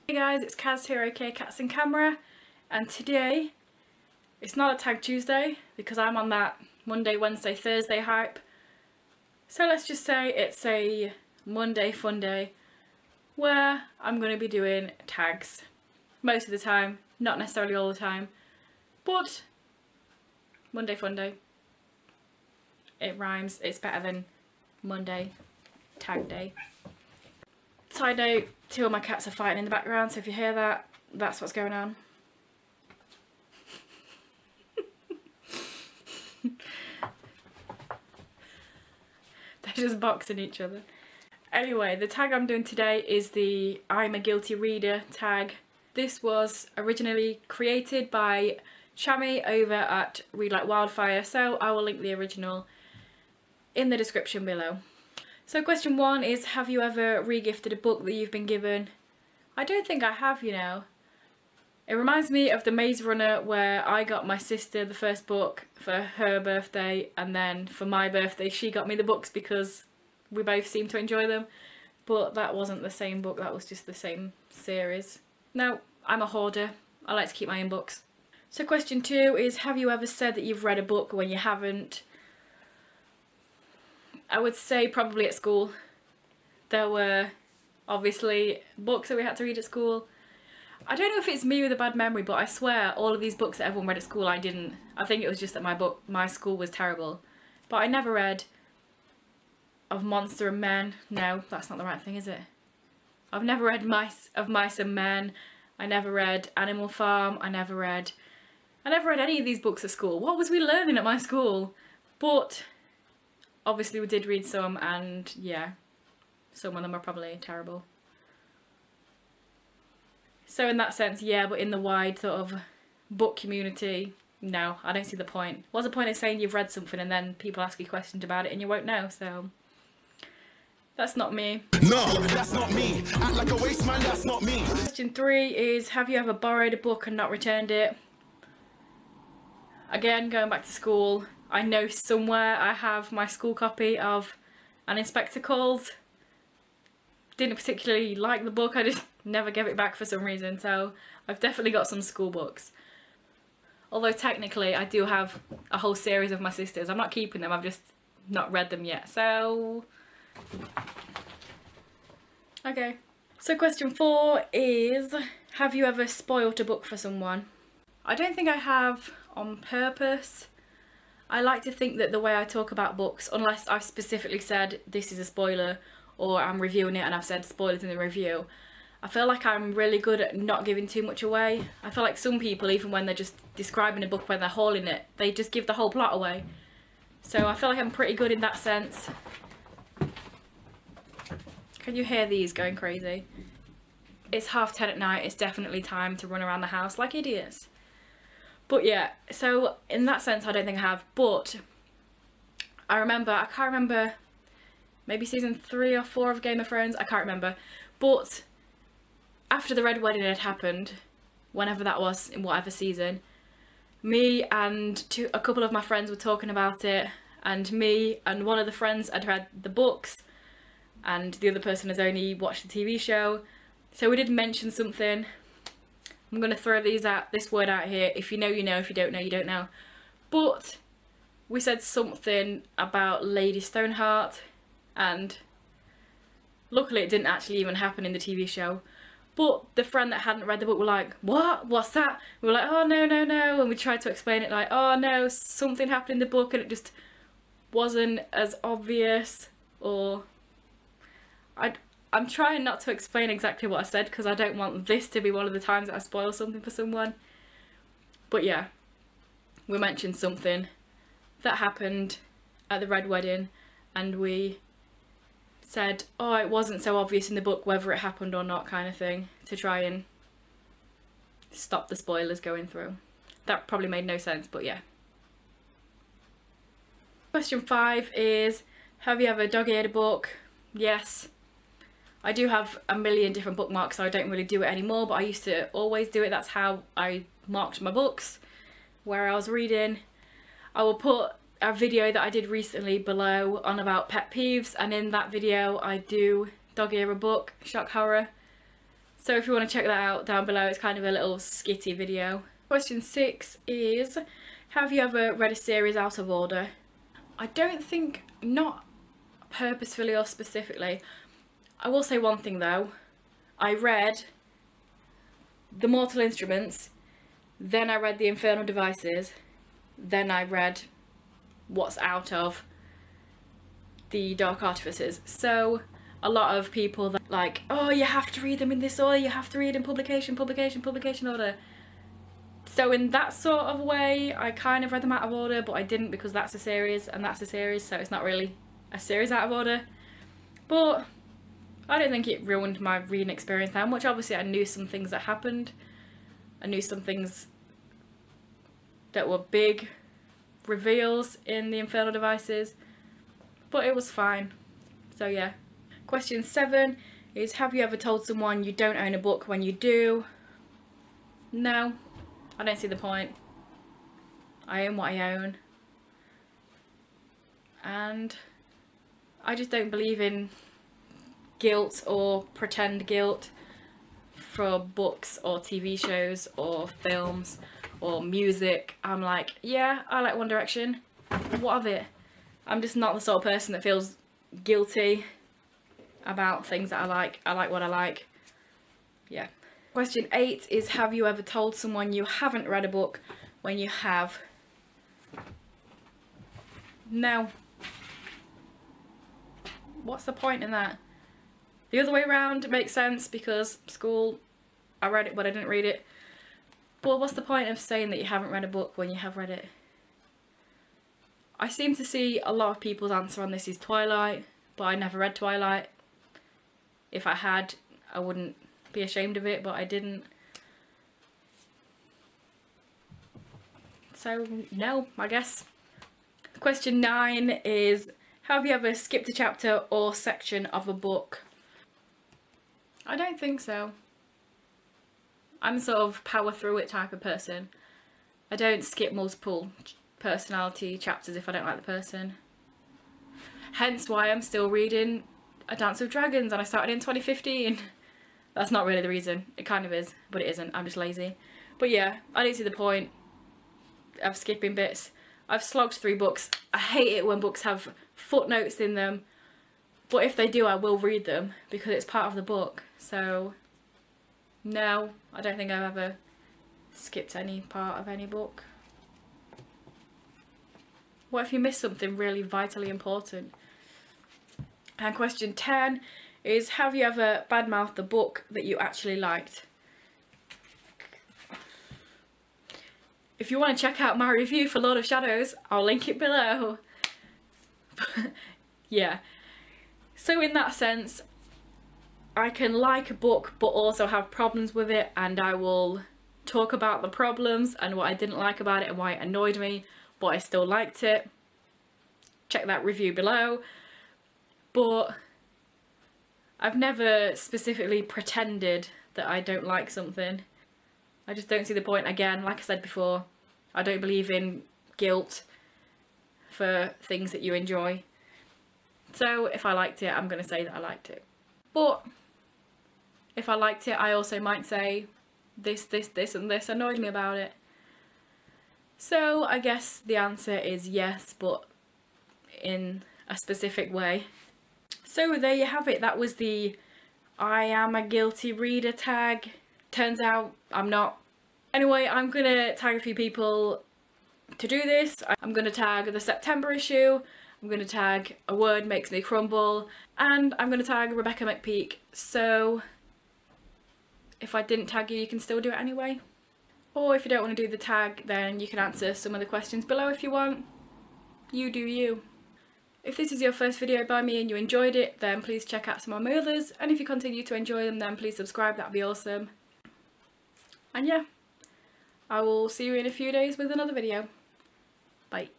Hey guys, it's Kaz here, aka Cats in Camera, and today it's not a Tag Tuesday because I'm on that Monday, Wednesday, Thursday hype. So let's just say it's a Monday fun day where I'm going to be doing tags most of the time, not necessarily all the time, but Monday fun day. It rhymes, it's better than Monday tag day. Side note, two of my cats are fighting in the background, so if you hear that, that's what's going on. They're just boxing each other. Anyway, the tag I'm doing today is the I'm a Guilty Reader tag. This was originally created by Shami over at Read Like Wildfire, so I will link the original in the description below. So question 1 is, have you ever regifted a book that you've been given? I don't think I have, you know. It reminds me of the Maze Runner where I got my sister the first book for her birthday, and then for my birthday she got me the books because we both seemed to enjoy them. But that wasn't the same book, that was just the same series. No, I'm a hoarder. I like to keep my own books. So question 2 is, have you ever said that you've read a book when you haven't? I would say probably at school. There were obviously books that we had to read at school. I don't know if it's me with a bad memory, but I swear all of these books that everyone read at school I didn't. I think it was just that my school was terrible. But I never read Of Monster and Men. No, that's not the right thing, is it? I've never read Of Mice and Men. I never read Animal Farm. I never read any of these books at school. What was we learning at my school? But obviously we did read some, and yeah, some of them are probably terrible. So in that sense, yeah, but in the wide sort of book community, no, I don't see the point. What's the point of saying you've read something and then people ask you questions about it and you won't know? So that's not me. No, that's not me. Act like a waste man, that's not me. Question 3 is, have you ever borrowed a book and not returned it? Again, going back to school, I know somewhere I have my school copy of An Inspector Calls. Didn't particularly like the book, I just never gave it back for some reason, so I've definitely got some school books. Although technically I do have a whole series of my sisters. I'm not keeping them, I've just not read them yet, so okay. So question 4 is, have you ever spoilt a book for someone? I don't think I have on purpose. I like to think that the way I talk about books, unless I've specifically said this is a spoiler or I'm reviewing it and I've said spoilers in the review, I feel like I'm really good at not giving too much away. I feel like some people, even when they're just describing a book when they're hauling it, they just give the whole plot away. So I feel like I'm pretty good in that sense. Can you hear these going crazy? It's 10:30 at night, it's definitely time to run around the house like idiots. But yeah, so in that sense I don't think I have, but I can't remember, maybe season 3 or 4 of Game of Thrones, I can't remember. But after the Red Wedding had happened, whenever that was, in whatever season, me and a couple of my friends were talking about it, and me and one of the friends had read the books, and the other person has only watched the TV show. So we did mention something. I'm going to throw this word out here. If you know, you know. If you don't know, you don't know. But we said something about Lady Stoneheart, and luckily it didn't actually even happen in the TV show. But the friend that hadn't read the book were like, what? What's that? We were like, oh no, no, no. And we tried to explain it like, oh no, something happened in the book and it just wasn't as obvious. Or I'm trying not to explain exactly what I said because I don't want this to be one of the times that I spoil something for someone. But yeah, we mentioned something that happened at the Red Wedding and we said, oh, it wasn't so obvious in the book whether it happened or not, kind of thing, to try and stop the spoilers going through. That probably made no sense, but yeah. Question 5 is, have you ever dog-eared a book? Yes. I do have a million different bookmarks, so I don't really do it anymore, but I used to always do it. That's how I marked my books, where I was reading. I will put a video that I did recently below on about pet peeves, and in that video I do dog ear a book, shock horror. So if you want to check that out down below, it's kind of a little skitty video. Question 6 is, have you ever read a series out of order? I don't think, not purposefully or specifically. I will say one thing though. I read The Mortal Instruments, then I read The Infernal Devices, then I read what's out of The Dark Artificers. So a lot of people that like, oh, you have to read them in this order, you have to read in publication order. So in that sort of way, I kind of read them out of order, but I didn't because that's a series and that's a series, so it's not really a series out of order. But I don't think it ruined my reading experience that much. Obviously I knew some things that happened. I knew some things that were big reveals in The Infernal Devices, but it was fine. So yeah. Question 7 is, have you ever told someone you don't own a book when you do? No, I don't see the point. I own what I own. And I just don't believe in guilt or pretend guilt for books or TV shows or films or music. I'm like, yeah, I like One Direction. What of it? I'm just not the sort of person that feels guilty about things that I like. I like what I like. Yeah. Question 8 is, have you ever told someone you haven't read a book when you have? No. What's the point in that? The other way around makes sense because school, I read it but I didn't read it. But what's the point of saying that you haven't read a book when you have read it? I seem to see a lot of people's answer on this is Twilight, but I never read Twilight. If I had, I wouldn't be ashamed of it, but I didn't. So no, I guess. Question 9 is, have you ever skipped a chapter or section of a book? I don't think so. I'm sort of power through it type of person. I don't skip multiple personality chapters if I don't like the person. Hence why I'm still reading A Dance with Dragons and I started in 2015. That's not really the reason. It kind of is, but it isn't. I'm just lazy. But yeah, I don't see the point of skipping bits. I've slogged through books. I hate it when books have footnotes in them. But if they do, I will read them because it's part of the book. So no, I don't think I've ever skipped any part of any book. What if you miss something really vitally important? And question 10 is, have you ever badmouthed the book that you actually liked? If you want to check out my review for Lord of Shadows, I'll link it below. Yeah. So in that sense, I can like a book but also have problems with it, and I will talk about the problems and what I didn't like about it and why it annoyed me, but I still liked it. Check that review below. But I've never specifically pretended that I don't like something. I just don't see the point. Again, like I said before, I don't believe in guilt for things that you enjoy. So if I liked it, I'm going to say that I liked it. But if I liked it, I also might say this and this annoyed me about it. So I guess the answer is yes, but in a specific way. So there you have it. That was the I am a guilty reader tag. Turns out I'm not. Anyway, I'm going to tag a few people to do this. I'm going to tag the September issue. I'm going to tag A Word Makes Me Crumble, and I'm going to tag Rebecca McPeak. So if I didn't tag you, you can still do it anyway. Or if you don't want to do the tag, then you can answer some of the questions below if you want. You do you. If this is your first video by me and you enjoyed it, then please check out some of my others, and if you continue to enjoy them, then please subscribe, that'd be awesome. And yeah, I will see you in a few days with another video. Bye.